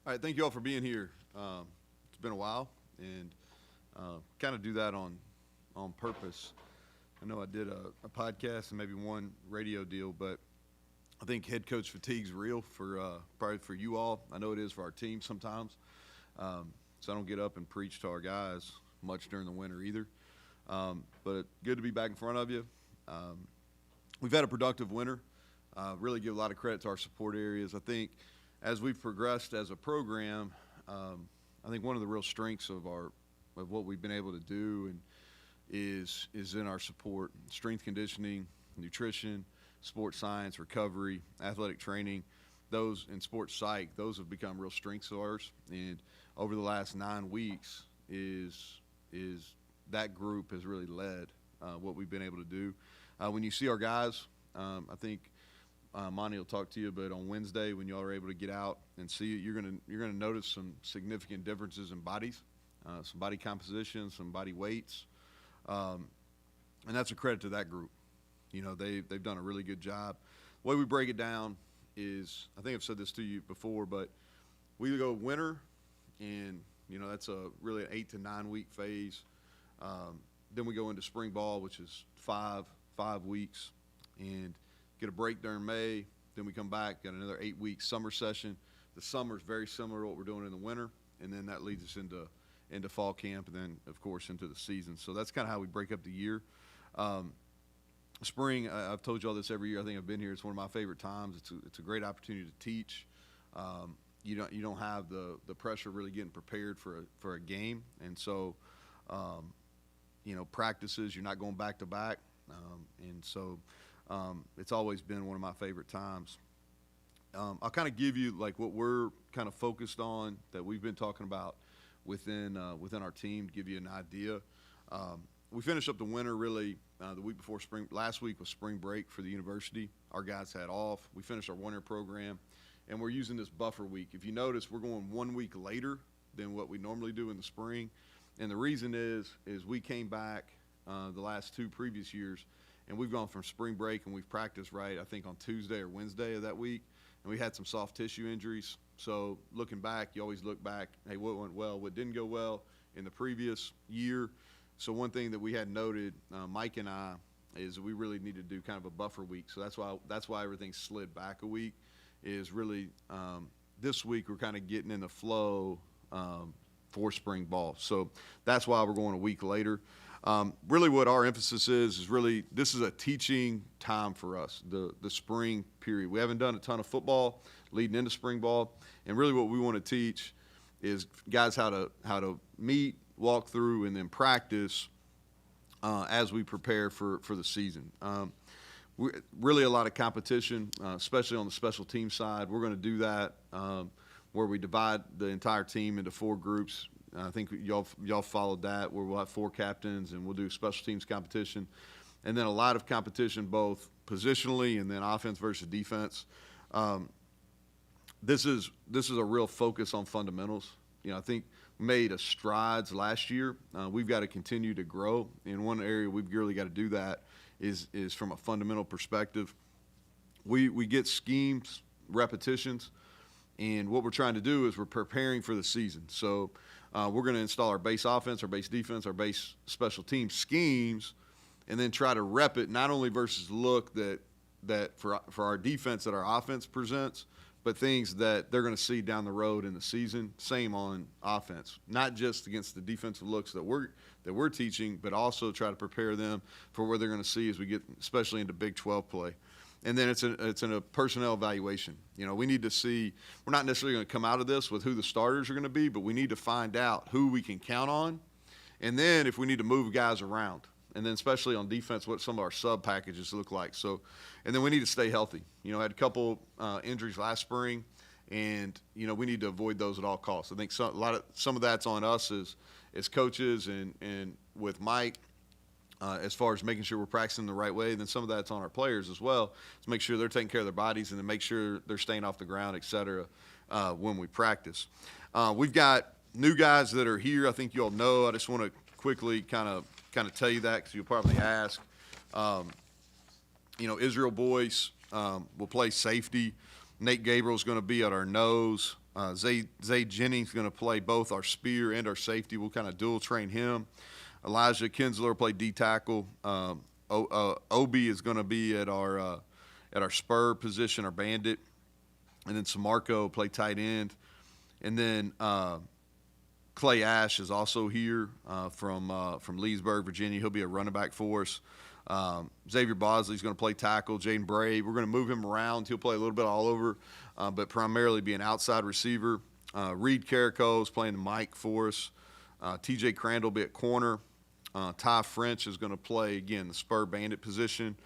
All right, thank you all for being here. It's been a while, and kind of do that on purpose. I know I did a podcast and maybe one radio deal, but I think head coach fatigue's real for probably for you all. I know it is for our team sometimes. So I don't get up and preach to our guys much during the winter either. But good to be back in front of you. We've had a productive winter. Really give a lot of credit to our support areas. I think as we've progressed as a program, I think one of the real strengths of what we've been able to do is in our support, strength conditioning, nutrition, sports science, recovery, athletic training. Those in sports psych, those have become real strengths of ours. And over the last 9 weeks, is that group has really led what we've been able to do. When you see our guys, I think Monty will talk to you, but on Wednesday when y'all are able to get out and see it, you're gonna notice some significant differences in bodies, some body composition, some body weights, and that's a credit to that group. You know, they've done a really good job. The way we break it down is, I think I've said this to you before, but we go winter, and you know that's really an 8 to 9 week phase. Then we go into spring ball, which is five weeks, and get a break during May. Then we come back, got another 8 week summer session. The summer is very similar to what we're doing in the winter, and then that leads us into fall camp, and then of course into the season. So that's kind of how we break up the year. Spring, I've told you all this every year. I think I've been here. It's one of my favorite times. It's a great opportunity to teach. You don't have the pressure of really getting prepared for a game, and so practices, you're not going back to back, and so it's always been one of my favorite times. I'll kind of give you like what we're kind of focused on that we've been talking about within our team to give you an idea. We finished up the winter really the week before spring. Last week was spring break for the university. Our guys had off. We finished our winter program, and we're using this buffer week. If you notice, we're going 1 week later than what we normally do in the spring, and the reason is we came back the last 2 previous years, and we've gone from spring break and we've practiced right, I think, on Tuesday or Wednesday of that week, and we had some soft tissue injuries. So looking back, you always look back, hey, what went well, what didn't go well in the previous year. So one thing that we had noted, Mike and I, is we really need to do kind of a buffer week. So that's why everything slid back a week. Is really this week we're kind of getting in the flow for spring ball. So that's why we're going a week later. Really what our emphasis is really this is a teaching time for us, the spring period. We haven't done a ton of football leading into spring ball, and really what we want to teach is guys how to meet, walk through, and then practice as we prepare for the season. Really a lot of competition, especially on the special team side. We're going to do that where we divide the entire team into 4 groups. I think y'all followed that, where we'll have 4 captains and we'll do special teams competition, and then a lot of competition both positionally and then offense versus defense. This is a real focus on fundamentals. You know, I think we made a strides last year. We've got to continue to grow. In one area we've really got to do that is from a fundamental perspective. We get schemes, repetitions, and what we're trying to do is we're preparing for the season. So we're going to install our base offense, our base defense, our base special team schemes, and then try to rep it not only versus look that for our defense that our offense presents, but things that they're going to see down the road in the season. Same on offense, not just against the defensive looks that we're teaching, but also try to prepare them for what they're going to see as we get, especially into Big 12 play. And then it's in a personnel evaluation. You know, we need to see. We're not necessarily going to come out of this with who the starters are going to be, but we need to find out who we can count on, and then if we need to move guys around. And then especially on defense, what some of our sub packages look like. So, and then we need to stay healthy. You know, I had a couple injuries last spring, and you know we need to avoid those at all costs. I think some of that's on us as coaches and with Mike as far as making sure we're practicing the right way. And then some of that's on our players as well to make sure they're taking care of their bodies and then make sure they're staying off the ground, et cetera, when we practice. We've got new guys that are here. I think you all know. I just want to quickly kind of tell you that because you'll probably ask. Israel Boyce will play safety. Nate Gabriel's going to be at our nose. Zay Jennings is going to play both our spear and our safety. We'll kind of dual train him. Elijah Kinsler will play D tackle. Obi is going to be at our spur position, our bandit, and then Samarco will play tight end, and then Clay Ash is also here from Leesburg, Virginia. He'll be a running back for us. Xavier Bosley is going to play tackle. Jaden Brave, we're going to move him around. He'll play a little bit all over, but primarily be an outside receiver. Reed Carrico is playing the Mike for us. TJ Crandall will be at corner. Ty French is going to play, again, the spur bandit position.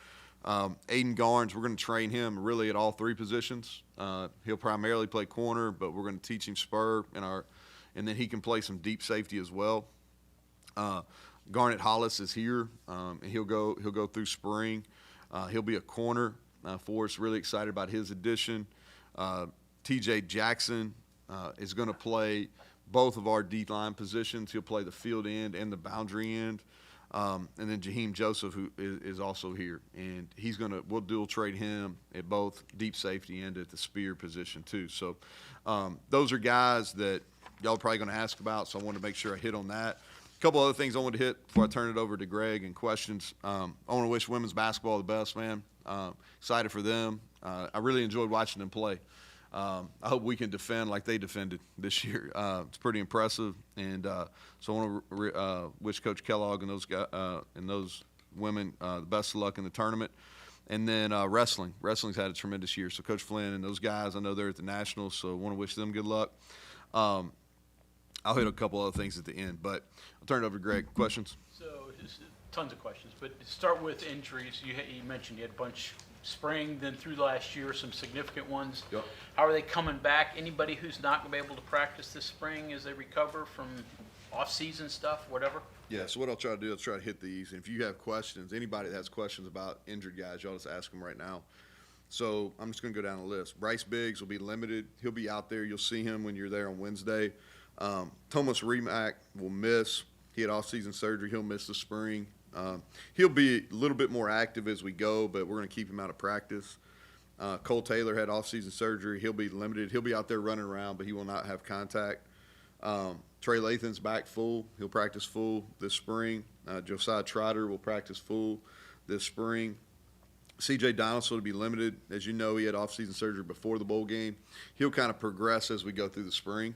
Aiden Garnes, we're going to train him really at all three positions. He'll primarily play corner, but we're going to teach him spur and then he can play some deep safety as well. Garnett Hollis is here, and he'll go through spring. He'll be a corner for us. Really excited about his addition. TJ Jackson is going to play both of our D-line positions. He'll play the field end and the boundary end. And then Jaheim Joseph, who is also here, and we'll dual trade him at both deep safety and at the spear position too. So those are guys that y'all are probably going to ask about, so I wanted to make sure I hit on that. A couple other things I wanted to hit before I turn it over to Greg and questions. I want to wish women's basketball the best, man. Excited for them. I really enjoyed watching them play. I hope we can defend like they defended this year. It's pretty impressive, and so I want to wish Coach Kellogg and those guys and those women the best of luck in the tournament. And then wrestling. Wrestling's had a tremendous year. So Coach Flynn and those guys, I know they're at the Nationals, so I want to wish them good luck. I'll hit a couple other things at the end, but I'll turn it over to Greg. Questions? So tons of questions, but to start with injuries, you mentioned you had a bunch spring, then through last year, some significant ones. Yep. How are they coming back? Anybody who's not going to be able to practice this spring as they recover from off-season stuff, whatever? Yeah, so what I'll try to do is try to hit these. And if you have questions, anybody that has questions about injured guys, y'all just ask them right now. So I'm just going to go down the list. Bryce Biggs will be limited. He'll be out there. You'll see him when you're there on Wednesday. Thomas Remack will miss. He had off-season surgery. He'll miss the spring. He'll be a little bit more active as we go, but we're going to keep him out of practice. Cole Taylor had off-season surgery. He'll be limited. He'll be out there running around, but he will not have contact. Trey Lathan's back full. He'll practice full this spring. Josiah Trotter will practice full this spring. C.J. Donaldson will be limited. As you know, he had off-season surgery before the bowl game. He'll kind of progress as we go through the spring.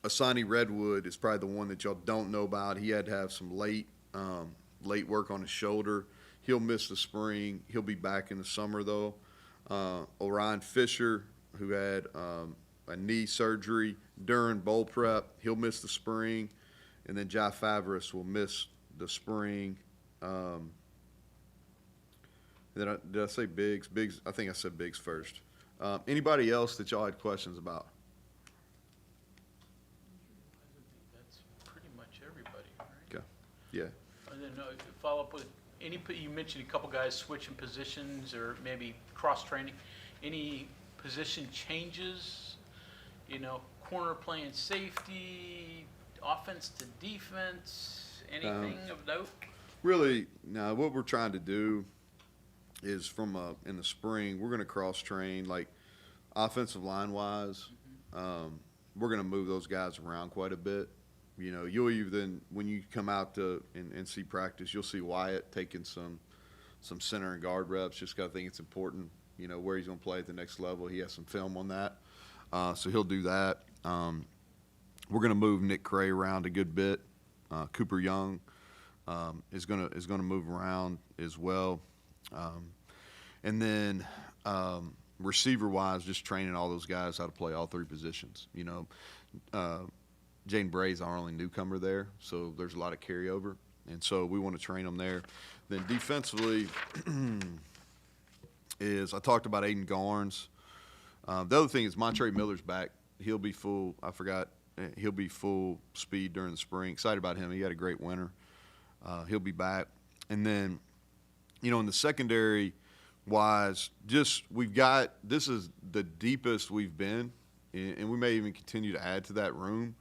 Asani Redwood is probably the one that y'all don't know about. He had to have some late work on his shoulder. He'll miss the spring. He'll be back in the summer, though. Orion Fisher, who had a knee surgery during bowl prep, he'll miss the spring. And then Jai Favris will miss the spring. Did I say Biggs? Biggs, I think I said Biggs first. Anybody else that y'all had questions about? Yeah. And then follow up with you mentioned a couple guys switching positions or maybe cross training. Any position changes? Corner playing safety, offense to defense. Anything of note? Really, no. What we're trying to do is in the spring we're going to cross train like offensive line wise. We're going to move those guys around quite a bit. You'll even, when you come out to and see practice, you'll see Wyatt taking some center and guard reps. Just got to think it's important, where he's going to play at the next level. He has some film on that, so he'll do that. We're going to move Nick Cray around a good bit. Cooper Young is going to move around as well, and then receiver-wise, just training all those guys how to play all three positions. Jaden Bray's our only newcomer there, so there's a lot of carryover, and so we want to train them there. Then defensively I talked about Aiden Garnes. The other thing is Montre Miller's back. He'll be full. He'll be full speed during the spring. Excited about him. He had a great winter. He'll be back. And then, in the secondary wise, this is the deepest we've been, and we may even continue to add to that room.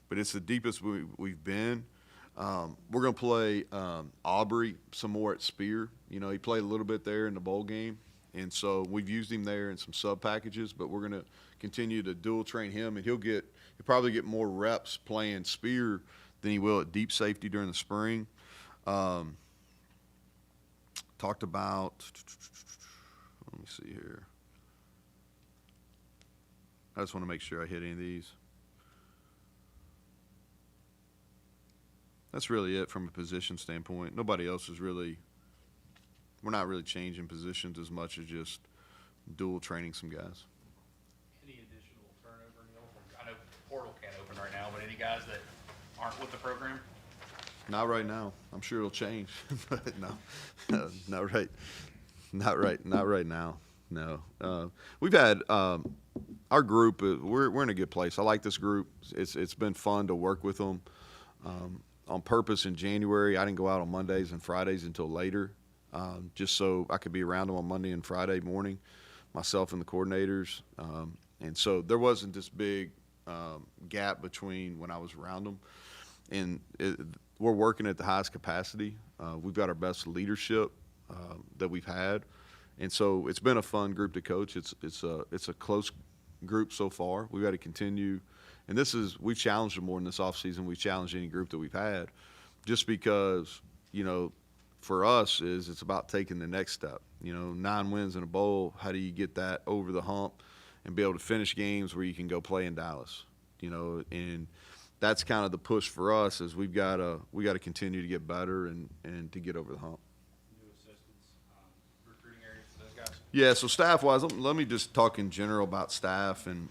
But it's the deepest we've been. We're going to play Aubrey some more at spear. He played a little bit there in the bowl game, and so we've used him there in some sub packages. But we're going to continue to dual train him, and he'll probably get more reps playing spear than he will at deep safety during the spring. Talked about, let me see here. I just want to make sure I hit any of these. That's really it from a position standpoint. Nobody else is really, we're not really changing positions as much as just dual training some guys. Any additional turnover, Neal? I know portal can't open right now, but any guys that aren't with the program? Not right now. I'm sure it'll change, but no, not right now. No, we've had our group. We're in a good place. I like this group. It's been fun to work with them. On purpose in January, I didn't go out on Mondays and Fridays until later, just so I could be around them on Monday and Friday morning, myself and the coordinators. And so there wasn't this big gap between when I was around them. And we're working at the highest capacity. We've got our best leadership that we've had. And so it's been a fun group to coach. It's a close group so far. We've got to continue. And we've challenged them more in this offseason. We've challenged any group that we've had just because, for us it's about taking the next step. 9 wins in a bowl, how do you get that over the hump and be able to finish games where you can go play in Dallas? And that's kind of the push for us is we got to continue to get better and to get over the hump. New assistants, recruiting areas for those guys? Yeah, so staff-wise, let me just talk in general about staff. And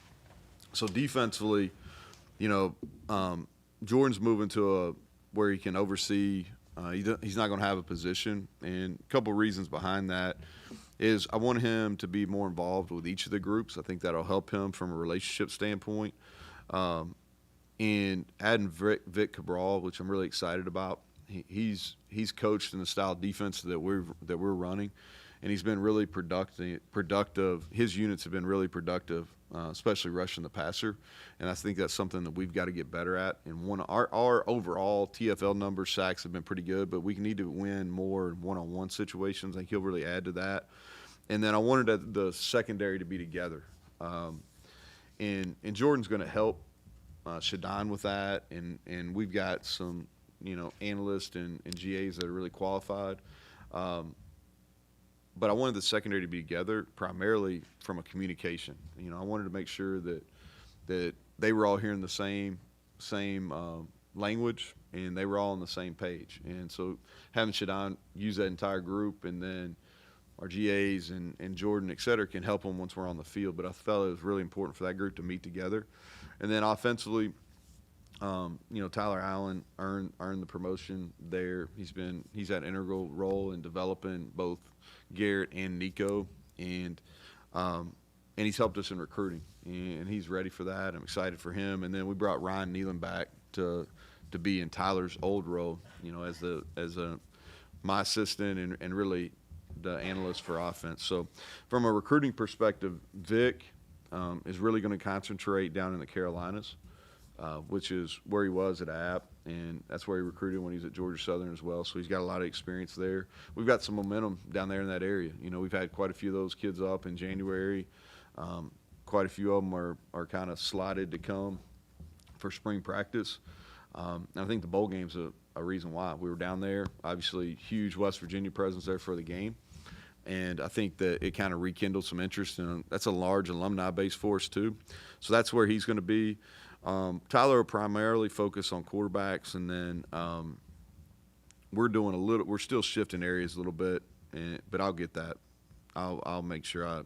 so defensively, Jordan's moving to where he can oversee. He's not going to have a position. And a couple of reasons behind that is I want him to be more involved with each of the groups. I think that'll help him from a relationship standpoint. And adding Vic Cabral, which I'm really excited about. He's coached in the style of defense that we're running, and he's been really productive. His units have been really productive, especially rushing the passer, and I think that's something that we've got to get better at. And our overall TFL numbers, sacks have been pretty good, but we need to win more in one-on-one situations. I think he'll really add to that. And then I wanted the secondary to be together, and Jordan's going to help Shadon with that, and we've got some analysts and GAs that are really qualified. But I wanted the secondary to be together primarily from a communication. I wanted to make sure that they were all hearing the same language and they were all on the same page. And so having Shadon use that entire group, and then our GAs and Jordan, et cetera, can help them once we're on the field. But I felt it was really important for that group to meet together. And then offensively, Tyler Allen earned the promotion there. He's had an integral role in developing both Garrett and Nico, and he's helped us in recruiting, and he's ready for that. I'm excited for him. And then we brought Ryan Nealon back to be in Tyler's old role, as my assistant and really the analyst for offense. So from a recruiting perspective, Vic is really going to concentrate down in the Carolinas, which is where he was at App, and that's where he recruited when he was at Georgia Southern as well. So he's got a lot of experience there. We've got some momentum down there in that area. We've had quite a few of those kids up in January. Quite a few of them are kind of slotted to come for spring practice. And I think the bowl game's a reason why. We were down there, obviously huge West Virginia presence there for the game. And I think that it kind of rekindled some interest, and that's a large alumni base for us too. So that's where he's going to be. Tyler will primarily focus on quarterbacks, and then we're still shifting areas a little bit, but I'll get that. I'll make sure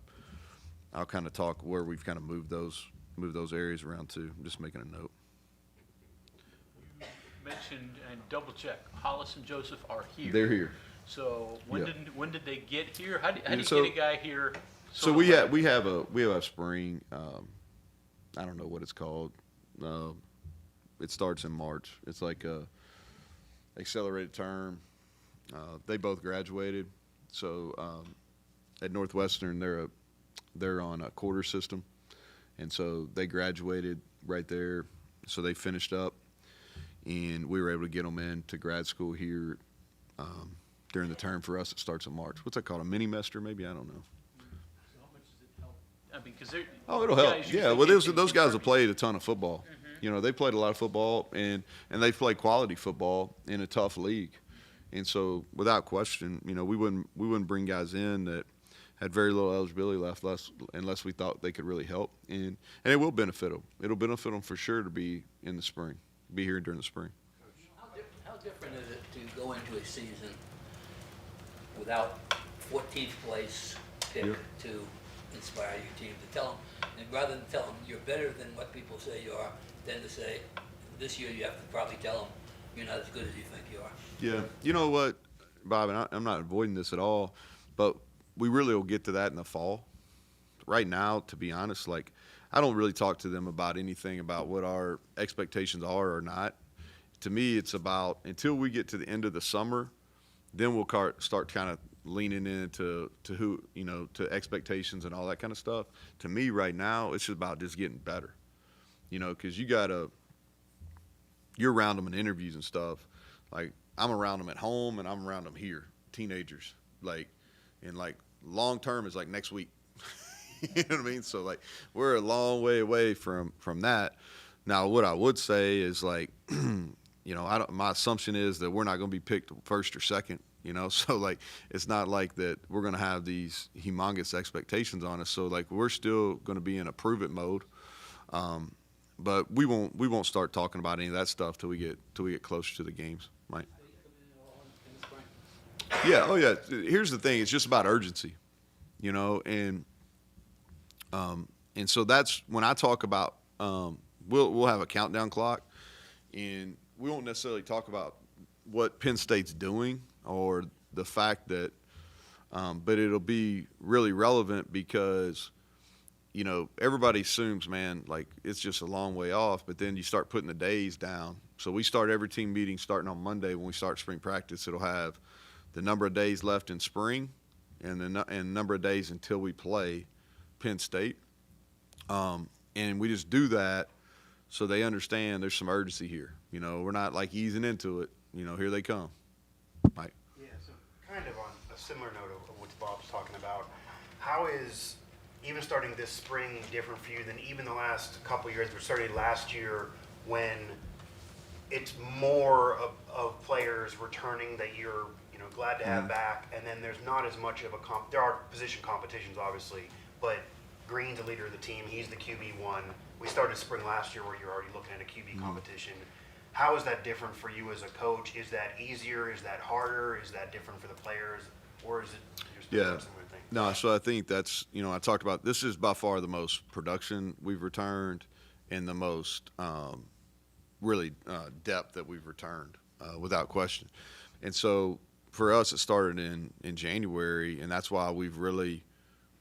I'll kind of talk where we've kind of moved those areas around too. I'm just making a note. You mentioned, and double check, Hollis and Joseph are here. They're here. So when did they get here? How do you So- get a guy here? So we have a spring. I don't know what it's called. It starts in March. It's like a accelerated term. They both graduated. So at Northwestern, they're on a quarter system, and so they graduated right there. So they finished up, and we were able to get them into grad school here during the term for us. It starts in March. What's that called? A mini-mester, maybe? I don't know. So how much does it help? I I mean, because they're It'll help. guys Yeah, usually well, get those guys have contribute. played a ton of football. You know, they played a lot of football, and they played quality football in a tough league. And so, without question, you know, we wouldn't bring guys in that had very little eligibility left, unless we thought they could really help. And it will benefit them. It'll benefit them for sure to be in the spring, be here during the spring. How different is it to go into a season without 14th place pick Yeah. to inspire your team, to tell them, and rather than tell them you're better than what people say you are, than to say, this year you have to probably tell them you're not as good as you think you are. Yeah. You know what, Bob, and I'm not avoiding this at all, but we really will get to that in the fall. Right now, to be honest, like, I don't really talk to them about anything about what our expectations are or not. To me, it's about until we get to the end of the summer, then we'll start kind of leaning into who, you know, to expectations and all that kind of stuff. To me, right now, it's just about just getting better, you know, because you're around them in interviews and stuff. Like, I'm around them at home and I'm around them here, teenagers. Like, and like long term is like next week. You know what I mean? So like we're a long way away from that. Now, what I would say is like, you know, my assumption is that we're not going to be picked first or second. You know, so like it's not like that we're going to have these humongous expectations on us. So like we're still going to be in a prove it mode. But we won't start talking about any of that stuff till we get closer to the games, Mike. Yeah. Oh yeah. Here's the thing. It's just about urgency, you know, and so that's when I talk about we'll have a countdown clock, and we won't necessarily talk about what Penn State's doing or the fact that, but it'll be really relevant because, you know, everybody assumes, man, like it's just a long way off, but then you start putting the days down. So we start every team meeting starting on Monday. When we start spring practice, it'll have the number of days left in spring and the number of days until we play Penn State. And we just do that so they understand there's some urgency here. You know, we're not like easing into it. You know, here they come. Mike. Yeah, so kind of on a similar note of what Bob's talking about, how is even starting this spring different for you than even the last couple of years, but started last year when it's more of players returning that you're, you know, glad to have back, and then there's not as much of a there are position competitions obviously, but Green's the leader of the team, he's the QB1. We started spring last year where you're already looking at a QB competition. How is that different for you as a coach? Is that easier? Is that harder? Is that different for the players? Or is it just a similar thing? No, so I think that's, you know, I talked about this is by far the most production we've returned and the most really depth that we've returned without question. And so for us, it started in January, and that's why we've really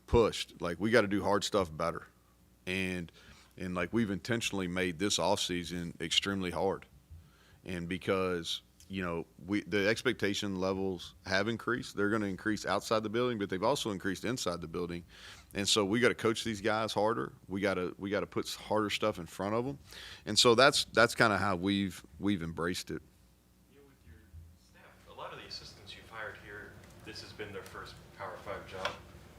pushed. Like, we got to do hard stuff better. And like we've intentionally made this offseason extremely hard. And because, you know, the expectation levels have increased. They're going to increase outside the building, but they've also increased inside the building. And so we got to coach these guys harder. We got to put harder stuff in front of them. And so that's kind of how we've embraced it. You know, with your staff, a lot of the assistants you've hired here, this has been their first Power 5 job.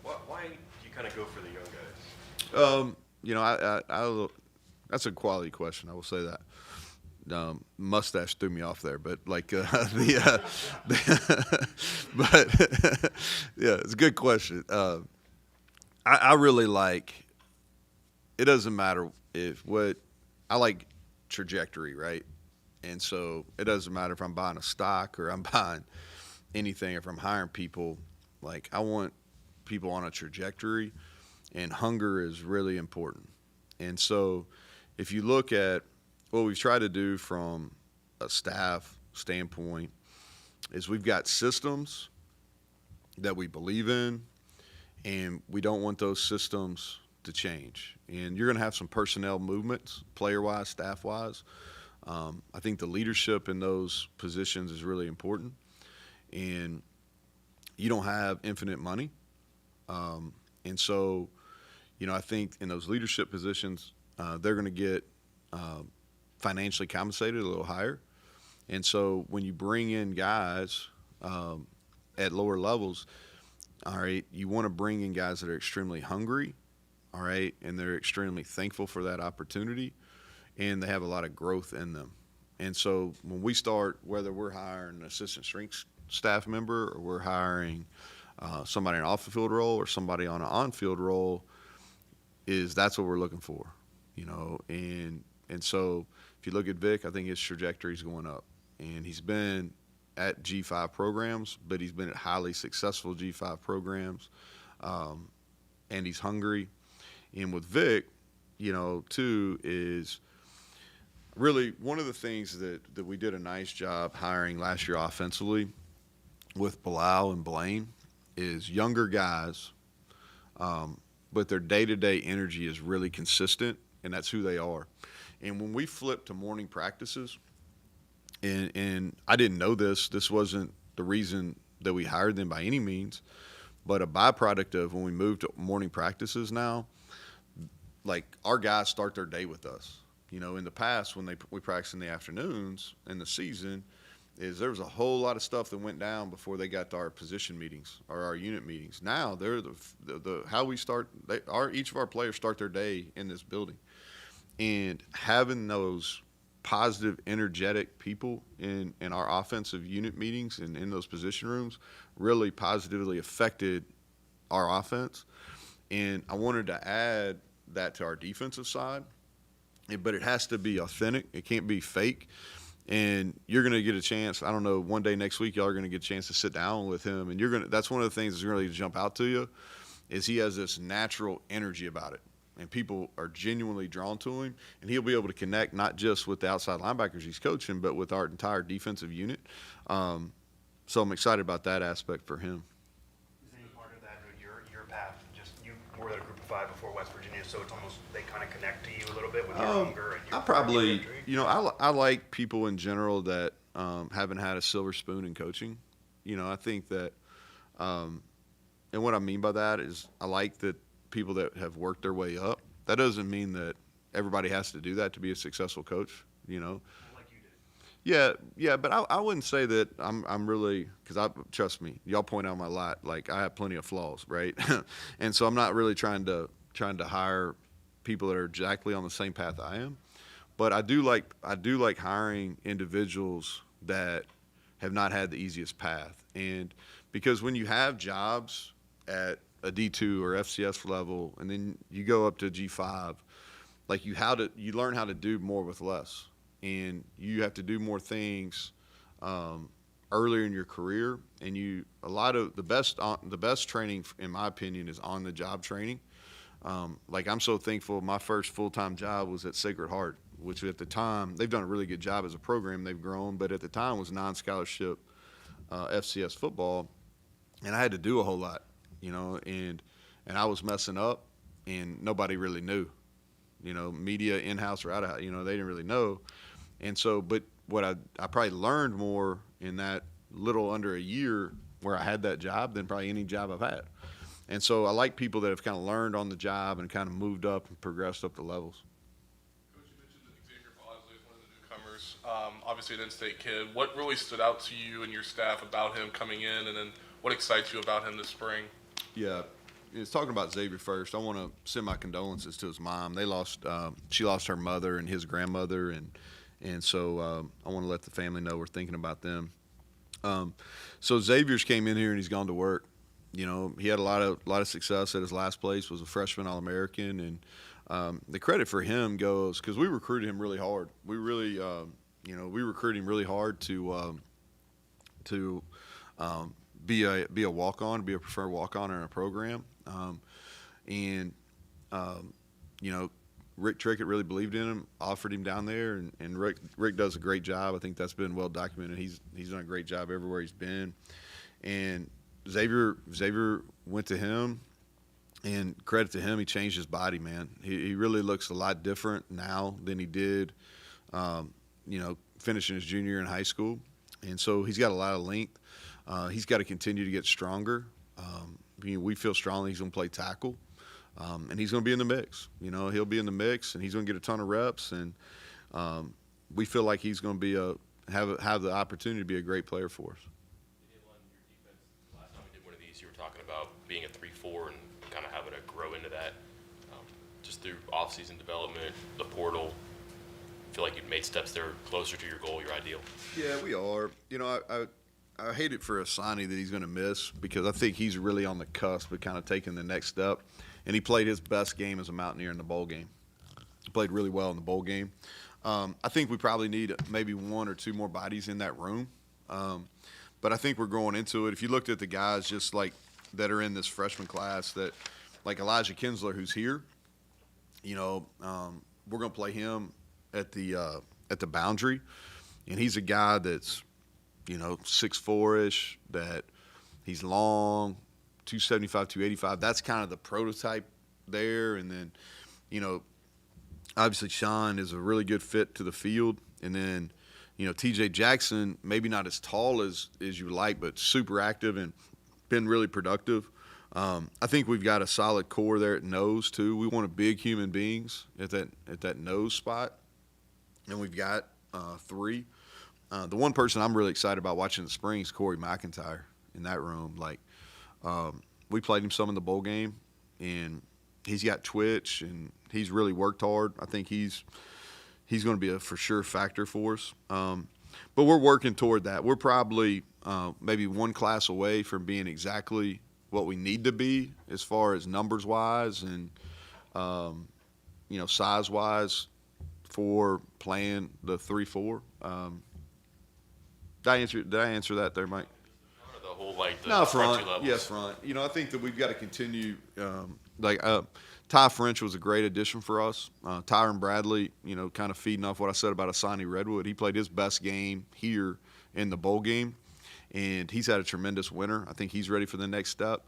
Why do you kind of go for the young guys? You know, that's a quality question. I will say that. Mustache threw me off there, but like but yeah, it's a good question. I really like. It doesn't matter I like trajectory, right? And so it doesn't matter if I'm buying a stock or I'm buying anything. If I'm hiring people, like I want people on a trajectory, and hunger is really important. And so if you look at what we've tried to do from a staff standpoint is we've got systems that we believe in, and we don't want those systems to change. And you're going to have some personnel movements, player-wise, staff-wise. I think the leadership in those positions is really important. And you don't have infinite money. And so, you know, I think in those leadership positions, they're going to get financially compensated a little higher. And so when you bring in guys at lower levels, all right, you want to bring in guys that are extremely hungry all right, and they're extremely thankful for that opportunity, and they have a lot of growth in them. And so when we start, whether we're hiring an assistant strength staff member or we're hiring somebody in an off-the-field role or somebody on an on-field role, that's what we're looking for, you know. And so if you look at Vic, I think his trajectory is going up. And he's been at G5 programs, but he's been at highly successful G5 programs, and he's hungry. And with Vic, you know, too, is really one of the things that we did a nice job hiring last year offensively with Bilal and Blaine is younger guys, but their day-to-day energy is really consistent, and that's who they are. And when we flipped to morning practices, and I didn't know this wasn't the reason that we hired them by any means, but a byproduct of when we moved to morning practices now, like our guys start their day with us. You know, in the past when we practiced in the afternoons in the season, there was a whole lot of stuff that went down before they got to our position meetings or our unit meetings. Now they're how we start. Each of our players start their day in this building, and having those positive, energetic people in our offensive unit meetings and in those position rooms really positively affected our offense. And I wanted to add that to our defensive side, but it has to be authentic. It can't be fake. And you're going to get a chance, I don't know, one day next week, y'all are going to get a chance to sit down with him. And that's one of the things that's really jump out to you is he has this natural energy about it. And people are genuinely drawn to him. And he'll be able to connect not just with the outside linebackers he's coaching, but with our entire defensive unit. So I'm excited about that aspect for him. Is any part of that your path? Just you were at a group of 5 before West Virginia, so it's almost they kind of connect to you a little bit with your hunger and your I probably, injury? you know, I like people in general that haven't had a silver spoon in coaching. You know, I think that, and what I mean by that is I like that people that have worked their way up. That doesn't mean that everybody has to do that to be a successful coach, you know. Like you did. Yeah, but I wouldn't say that I'm really, because trust me, y'all point out my lot. Like I have plenty of flaws, right? And so I'm not really trying to hire people that are exactly on the same path I am. But I do like hiring individuals that have not had the easiest path. And because when you have jobs at a D2 or FCS level, and then you go up to G5, like you learn how to do more with less, and you have to do more things earlier in your career. And a lot of the best training, in my opinion, is on the job training. Like I'm so thankful. My first full-time job was at Sacred Heart, which at the time they've done a really good job as a program. They've grown, but at the time was non-scholarship FCS football, and I had to do a whole lot. You know, and I was messing up, and nobody really knew. You know, media in-house or out-of-house, you know, they didn't really know. And so, but what I probably learned more in that little under a year where I had that job than probably any job I've had. And so I like people that have kind of learned on the job and kind of moved up and progressed up the levels. Coach, you mentioned that Xavier Bosley is one of the newcomers, obviously an in-state kid. What really stood out to you and your staff about him coming in, and then what excites you about him this spring? Yeah, it's talking about Xavier first. I want to send my condolences to his mom. She lost her mother and his grandmother, and so I want to let the family know we're thinking about them. So Xavier's came in here and he's gone to work. You know, he had a lot of success at his last place. Was a freshman All-American, and the credit for him goes because we recruited him really hard. We really, we recruited him really hard to be a walk-on, be a preferred walk-on in our program. Rick Trickett really believed in him, offered him down there, and Rick does a great job. I think that's been well documented. He's done a great job everywhere he's been. And Xavier went to him, and credit to him, he changed his body, man. He really looks a lot different now than he did, finishing his junior year in high school. And so he's got a lot of length. He's got to continue to get stronger. We feel strongly he's going to play tackle, and he's going to be in the mix. You know, he'll be in the mix, and he's going to get a ton of reps. And we feel like he's going to be have the opportunity to be a great player for us. You did one, your defense, last time we did one of these, you were talking about being a 3-4 and kind of having to grow into that. just through off-season development, the portal, feel like you've made steps there closer to your goal, your ideal? Yeah, we are. You know, I hate it for a signee that he's going to miss because I think he's really on the cusp of kind of taking the next step. And he played his best game as a Mountaineer in the bowl game. He played really well in the bowl game. I think we probably need maybe one or two more bodies in that room. But I think we're going into it. If you looked at the guys just like that are in this freshman class, that like Elijah Kinsler, who's here, you know, we're going to play him at the boundary, and he's a guy that's, you know, 6'4"-ish, that he's long, 275, 285. That's kind of the prototype there. And then, you know, obviously Sean is a really good fit to the field. And then, you know, TJ Jackson, maybe not as tall as you like, but super active and been really productive. I think we've got a solid core there at nose too. We want big human beings at that nose spot, and we've got three. The one person I'm really excited about watching in the spring is Corey McIntyre in that room. Like, we played him some in the bowl game, and he's got twitch, and he's really worked hard. I think he's going to be a for sure factor for us. But we're working toward that. We're probably maybe one class away from being exactly what we need to be as far as numbers-wise and, you know, size-wise for playing the 3-4. Did I answer that there, Mike? The whole, like, the No, front front. two levels. Yes, front. You know, I think that we've got to continue. Ty French was a great addition for us. Tyron Bradley, you know, kind of feeding off what I said about Asani Redwood. He played his best game here in the bowl game, and he's had a tremendous winter. I think he's ready for the next step.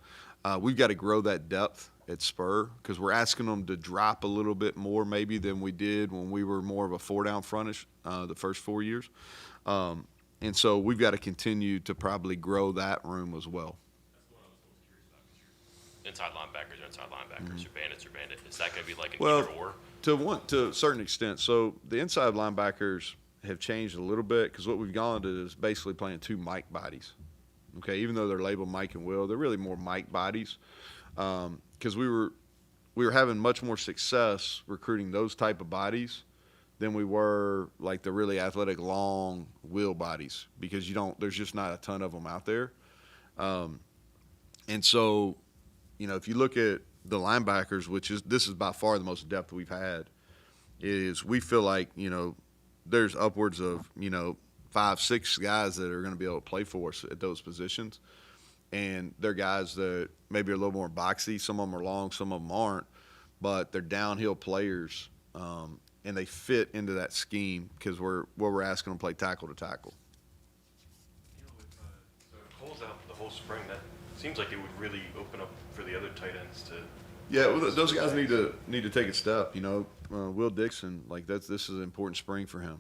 We've got to grow that depth at Spur because we're asking them to drop a little bit more maybe than we did when we were more of a four-down frontish the first 4 years. And so we've got to continue to probably grow that room as well. Inside linebackers are inside linebackers, or bandits are bandit. Is that going to be like an Well, either or? to a certain extent. So the inside linebackers have changed a little bit because what we've gone to is basically playing two Mike bodies. Okay, even though they're labeled Mike and Will, they're really more Mike bodies because we were having much more success recruiting those type of bodies than we were like the really athletic long Will bodies because there's just not a ton of them out there. And so, you know, if you look at the linebackers, this is by far the most depth we've had, is we feel like, you know, there's upwards of, you know, 5-6 guys that are going to be able to play for us at those positions. And they're guys that maybe are a little more boxy. Some of them are long, some of them aren't, but they're downhill players, and they fit into that scheme because we're asking them to play tackle to tackle. You know, so if Cole's out the whole spring, that seems like it would really open up for the other tight ends to. Yeah, well, those guys need to take a step. You know, Will Dixon, like this is an important spring for him.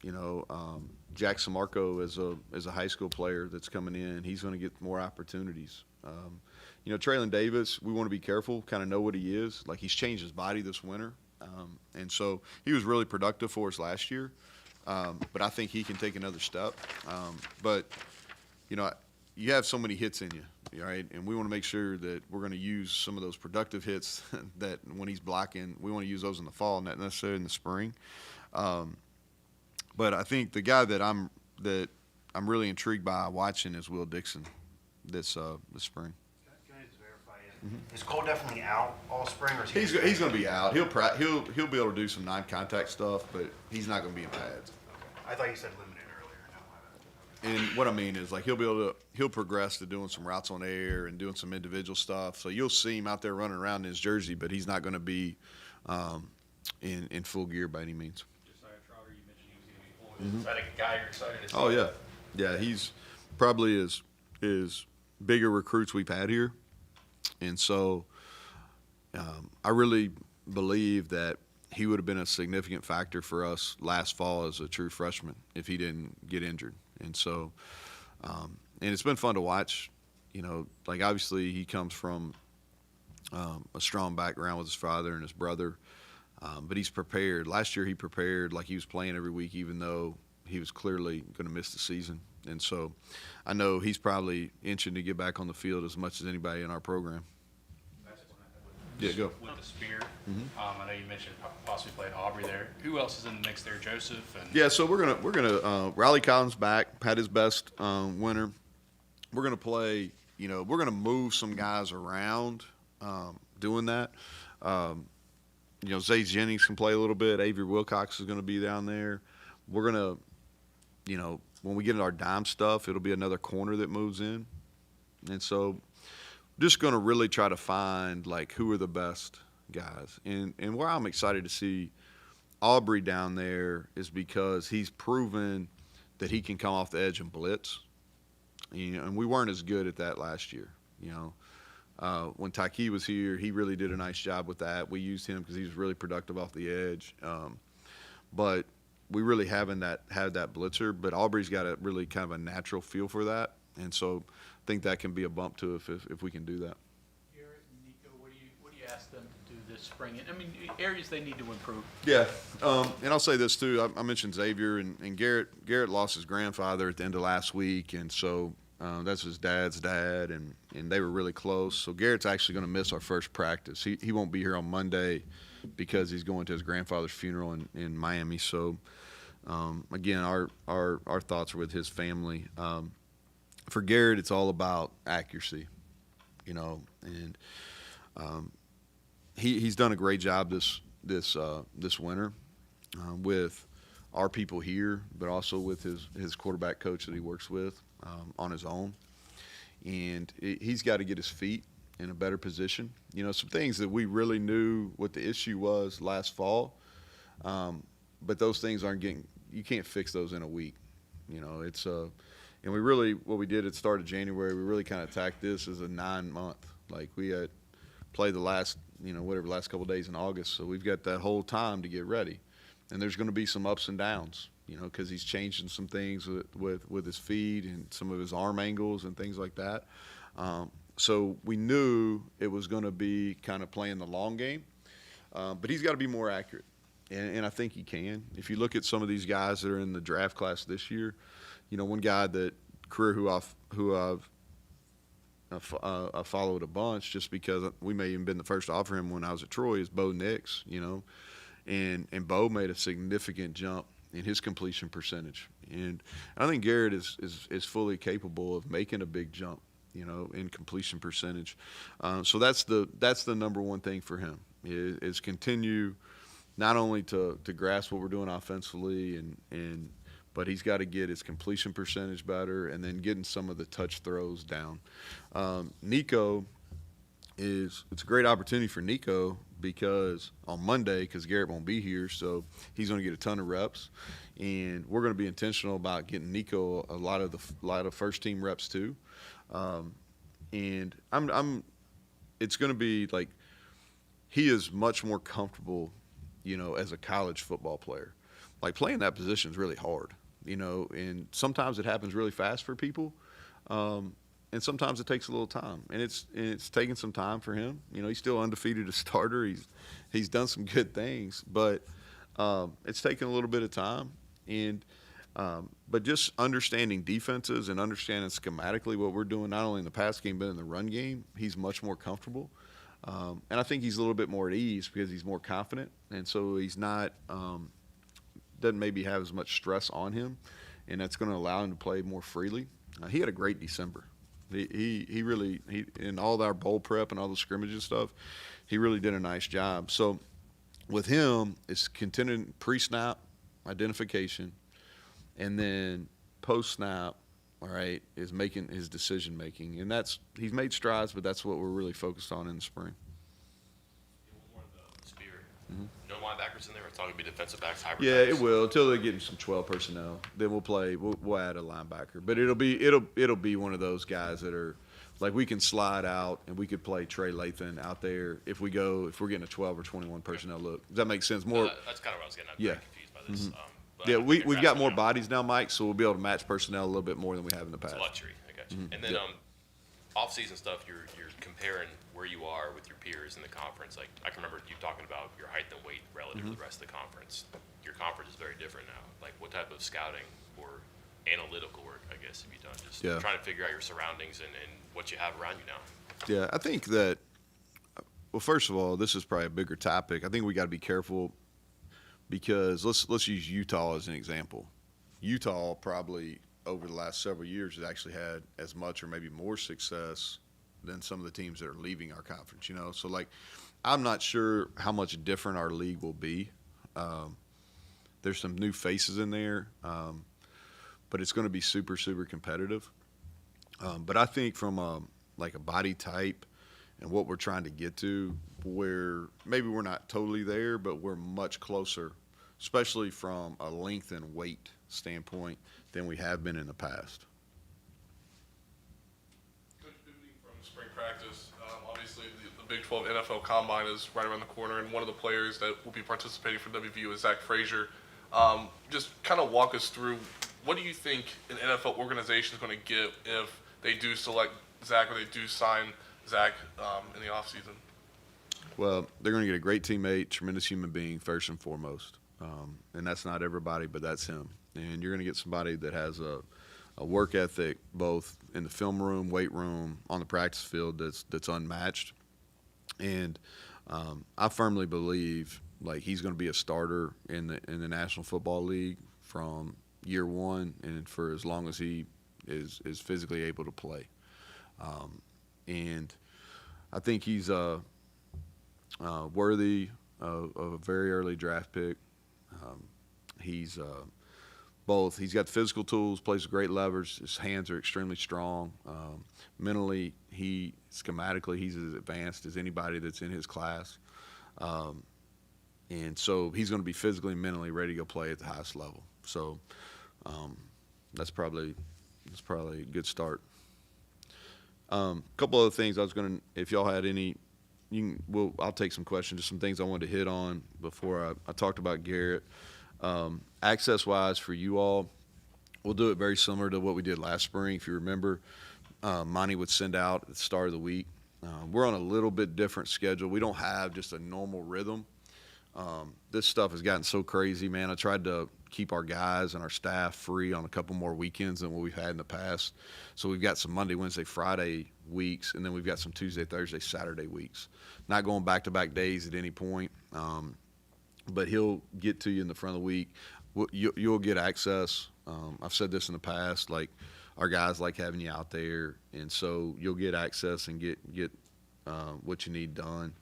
You know, Jack Samarco is a high school player that's coming in. He's going to get more opportunities. You know, Traylon Davis, we want to be careful, kind of know what he is. Like he's changed his body this winter, and so he was really productive for us last year. But I think he can take another step. But you know, you have so many hits in you, right? And we want to make sure that we're going to use some of those productive hits that when he's blocking, we want to use those in the fall, not necessarily in the spring. But I think the guy that I'm really intrigued by watching is Will Dixon this spring. Can I just verify? Is Cole definitely out all spring, or is He's going to be out. He'll be able to do some non-contact stuff, but he's not going to be in pads. Okay. I thought you said limited earlier. No, my bad. And what I mean is, like, he'll progress to doing some routes on air and doing some individual stuff. So you'll see him out there running around in his jersey, but he's not going to be in full gear by any means. Josiah Trotter, you mentioned he was going to be Is that a guy you're excited to see? Oh yeah, he's probably is bigger recruits we've had here, and so I really believe that he would have been a significant factor for us last fall as a true freshman if he didn't get injured. And so, and it's been fun to watch. You know, like obviously he comes from a strong background with his father and his brother, but he's prepared. Last year he prepared like he was playing every week, even though he was clearly going to miss the season. And so I know he's probably itching to get back on the field as much as anybody in our program. Yeah, go. With the spear. I know you mentioned possibly playing Aubrey there. Who else is in the mix there? Joseph and Yeah, so we're gonna Riley Collins back, had his best winter. We're gonna play. We're gonna move some guys around doing that. Zay Jennings can play a little bit. Avery Wilcox is gonna be down there. We're gonna, when we get into our dime stuff, it'll be another corner that moves in, and so just gonna really try to find like who are the best guys. And where I'm excited to see Aubrey down there is because he's proven that he can come off the edge and blitz. And we weren't as good at that last year. When Tyke was here, he really did a nice job with that. We used him because he was really productive off the edge. But we really haven't had that blitzer. But Aubrey's got a really kind of a natural feel for that. And so I think that can be a bump to if we can do that. Garrett and Nico, what do you ask them to do this spring? I mean, areas they need to improve. Yeah, and I'll say this too. I mentioned Xavier and Garrett. Garrett lost his grandfather at the end of last week, and so that's his dad's dad, and they were really close. So Garrett's actually going to miss our first practice. He won't be here on Monday because he's going to his grandfather's funeral in Miami. So again, our thoughts are with his family. For Garrett, it's all about accuracy, and he's done a great job this winter with our people here, but also with his quarterback coach that he works with on his own. And he's got to get his feet in a better position. Some things that we really knew what the issue was last fall, but those things you can't fix those in a week. And what we did at the start of January, we really kind of attacked this as a 9-month. Like we had played the last couple of days in August, so we've got that whole time to get ready. And there's going to be some ups and downs, because he's changing some things with his feet and some of his arm angles and things like that. So we knew it was going to be kind of playing the long game, but he's got to be more accurate, and I think he can. If you look at some of these guys that are in the draft class this year, one guy who I've followed a bunch just because we may even been the first to offer him when I was at Troy is Bo Nix, and Bo made a significant jump in his completion percentage, and I think Garrett is fully capable of making a big jump, in completion percentage. So that's the number one thing for him is continue not only to grasp what we're doing offensively but he's got to get his completion percentage better and then getting some of the touch throws down. Nico it's a great opportunity for Nico because on Monday, because Garrett won't be here, so he's going to get a ton of reps, and we're going to be intentional about getting Nico a lot of first team reps too. And it's going to be like he is much more comfortable, as a college football player. Like playing that position is really hard, and sometimes it happens really fast for people. And sometimes it takes a little time, and it's taking some time for him. He's still undefeated as starter. He's done some good things, but it's taken a little bit of time. And but just understanding defenses and understanding schematically what we're doing, not only in the pass game but in the run game, he's much more comfortable. And I think he's a little bit more at ease because he's more confident, and so he's not doesn't maybe have as much stress on him, and that's going to allow him to play more freely. He had a great December. He really in all our bowl prep and all the scrimmages stuff, he really did a nice job. So with him, it's continuing pre-snap identification, and then post-snap, all right, is making his decision making, and he's made strides, but that's what we're really focused on in the spring. More of the spirit. No linebackers in there. It's all gonna be defensive backs, hybrid. Yeah, backs. it will until they get some 12 personnel. Then we'll add a linebacker, but it'll be one of those guys that are like we can slide out and we could play Trey Lathan out there if we're getting a 12 or 21 personnel look. Does that make sense? More. That's kind of what I was getting at. I'm Yeah. very confused by this. But Yeah, I think we've you're got more grasping it. bodies now, Mike, so we'll be able to match personnel a little bit more than we have in the It's past. a luxury. I got you. And then Yep. off-season stuff, you're comparing where you are with your peers in the conference. Like I can remember you talking about your height and weight relative to the rest of the conference. Your conference is very different now. Like what type of scouting or analytical work, I guess, have you done? Just Yeah. trying to figure out your surroundings and what you have around you now. Yeah, I think that Well, first of all, this is probably a bigger topic. I think we got to be careful because let's use Utah as an example. Utah probably over the last several years has actually had as much or maybe more success than some of the teams that are leaving our conference. So like, I'm not sure how much different our league will be. There's some new faces in there, but it's going to be super, super competitive. But I think from like a body type and what we're trying to get to, where maybe we're not totally there, but we're much closer, especially from a length and weight standpoint than we have been in the past. Coach, pivoting from spring practice, obviously the Big 12 NFL Combine is right around the corner, and one of the players that will be participating for WVU is Zach Frazier. Just kind of walk us through, what do you think an NFL organization is going to get if they do select Zach or they do sign Zach in the offseason? Well, they're going to get a great teammate, tremendous human being, first and foremost. And that's not everybody, but that's him. And you're going to get somebody that has a work ethic, both in the film room, weight room, on the practice field, that's unmatched. And I firmly believe like he's going to be a starter in the National Football League from year one and for as long as he is physically able to play. And I think he's worthy of a very early draft pick. He's he's got the physical tools, plays with great levers. His hands are extremely strong. Mentally, schematically, he's as advanced as anybody that's in his class. And so he's going to be physically and mentally ready to go play at the highest level. So that's probably a good start. A couple other things I was going to, if y'all had any, I'll take some questions, just some things I wanted to hit on before I talked about Garrett. Access-wise for you all, we'll do it very similar to what we did last spring. If you remember, Monty would send out at the start of the week. We're on a little bit different schedule. We don't have just a normal rhythm. This stuff has gotten so crazy, man. I tried to keep our guys and our staff free on a couple more weekends than what we've had in the past. So we've got some Monday, Wednesday, Friday weeks, and then we've got some Tuesday, Thursday, Saturday weeks. Not going back-to-back days at any point, but he'll get to you in the front of the week. You'll get access. I've said this in the past, like our guys like having you out there, and so you'll get access and get what you need done.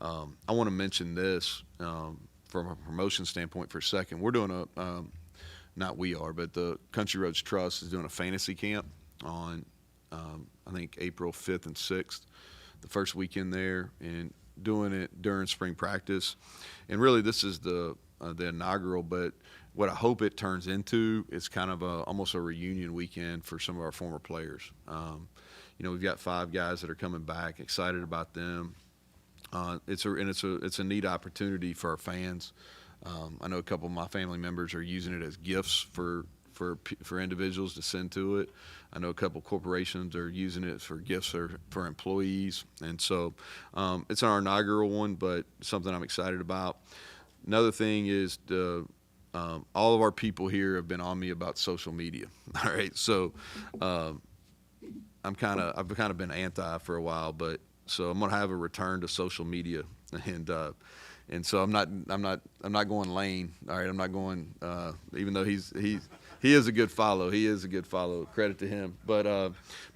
I want to mention this from a promotion standpoint for a second. We're doing not we are, but the Country Roads Trust is doing a fantasy camp on, I think, April 5th and 6th, the first weekend there, and doing it during spring practice. And really, this is the inaugural, but what I hope it turns into is kind of almost a reunion weekend for some of our former players. We've got 5 guys that are coming back, excited about them. It's a neat opportunity for our fans. I know a couple of my family members are using it as gifts for individuals to send to it. I know a couple of corporations are using it for gifts for employees, and so it's our inaugural one, but something I'm excited about. Another thing is all of our people here have been on me about social media. All right, so I've kind of been anti for a while, but. So I'm gonna have a return to social media, and so I'm not going Lane. All right, I'm not going. Even though he is a good follow. He is a good follow. Credit to him. But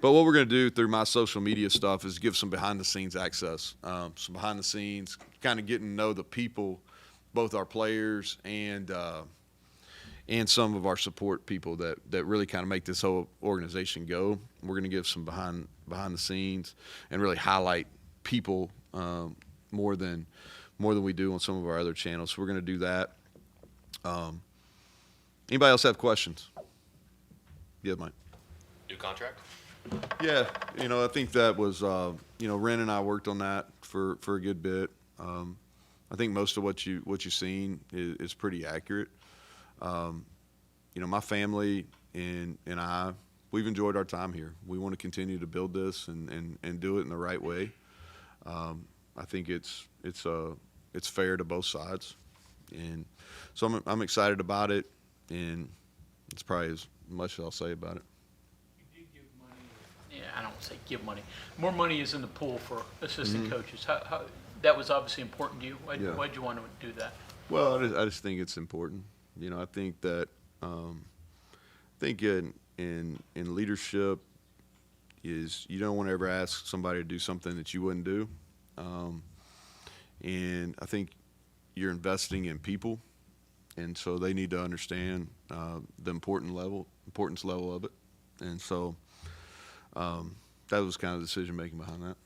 what we're gonna do through my social media stuff is give some behind the scenes access, some behind the scenes, kind of getting to know the people, both our players and some of our support people that really kind of make this whole organization go. We're going to give some behind the scenes and really highlight people more than we do on some of our other channels. So we're going to do that. Anybody else have questions? Yeah, Mike. New contract? Yeah, I think that was Ren and I worked on that for a good bit. I think most of what you've seen is pretty accurate. My family and I, we've enjoyed our time here. We want to continue to build this and do it in the right way. I think it's fair to both sides, and so I'm excited about it, and it's probably as much as I'll say about it. You did give money. Yeah, I don't say give money. More money is in the pool for assistant coaches. How that was obviously important to you. Yeah. Why'd you want to do that? Well, I just think it's important. You know, I think that in leadership is you don't want to ever ask somebody to do something that you wouldn't do, and I think you're investing in people, and so they need to understand the importance level of it, and so that was kind of the decision making behind that.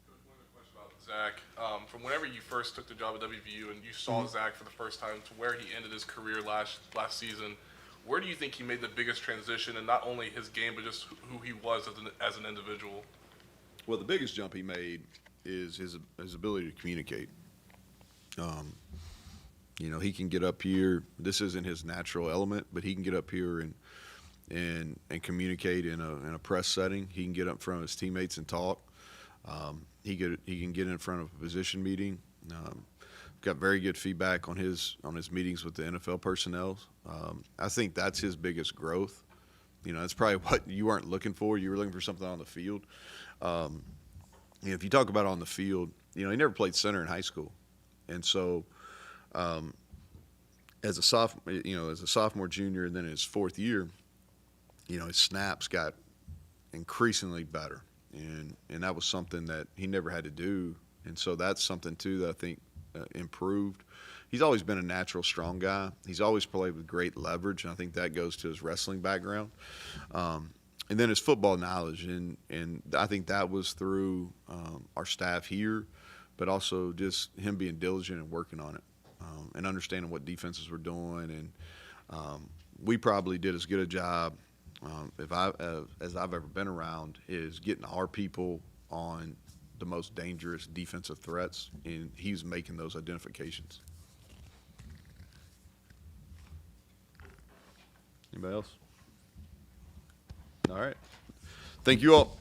One other question about Zach. From whenever you first took the job at WVU and you saw Zach for the first time to where he ended his career last season, where do you think he made the biggest transition in not only his game but just who he was as an individual? Well, the biggest jump he made is his ability to communicate. You know, he can get up here. This isn't his natural element, but he can get up here and communicate in a press setting. He can get up in front of his teammates and talk. He can get in front of a position meeting. Got very good feedback on his meetings with the NFL personnel. I think that's his biggest growth. You know, that's probably what you weren't looking for. You were looking for something on the field. If you talk about on the field, you know, he never played center in high school, and so as a sophomore, junior, and then his fourth year, you know, his snaps got increasingly better, and that was something that he never had to do, and so that's something too that I think improved. He's always been a natural strong guy. He's always played with great leverage, and I think that goes to his wrestling background. And then his football knowledge, and I think that was through our staff here, but also just him being diligent and working on it, and understanding what defenses were doing. And we probably did as good a job as I've ever been around, is getting our people on the most dangerous defensive threats, and he's making those identifications. Anybody else? All right. Thank you all.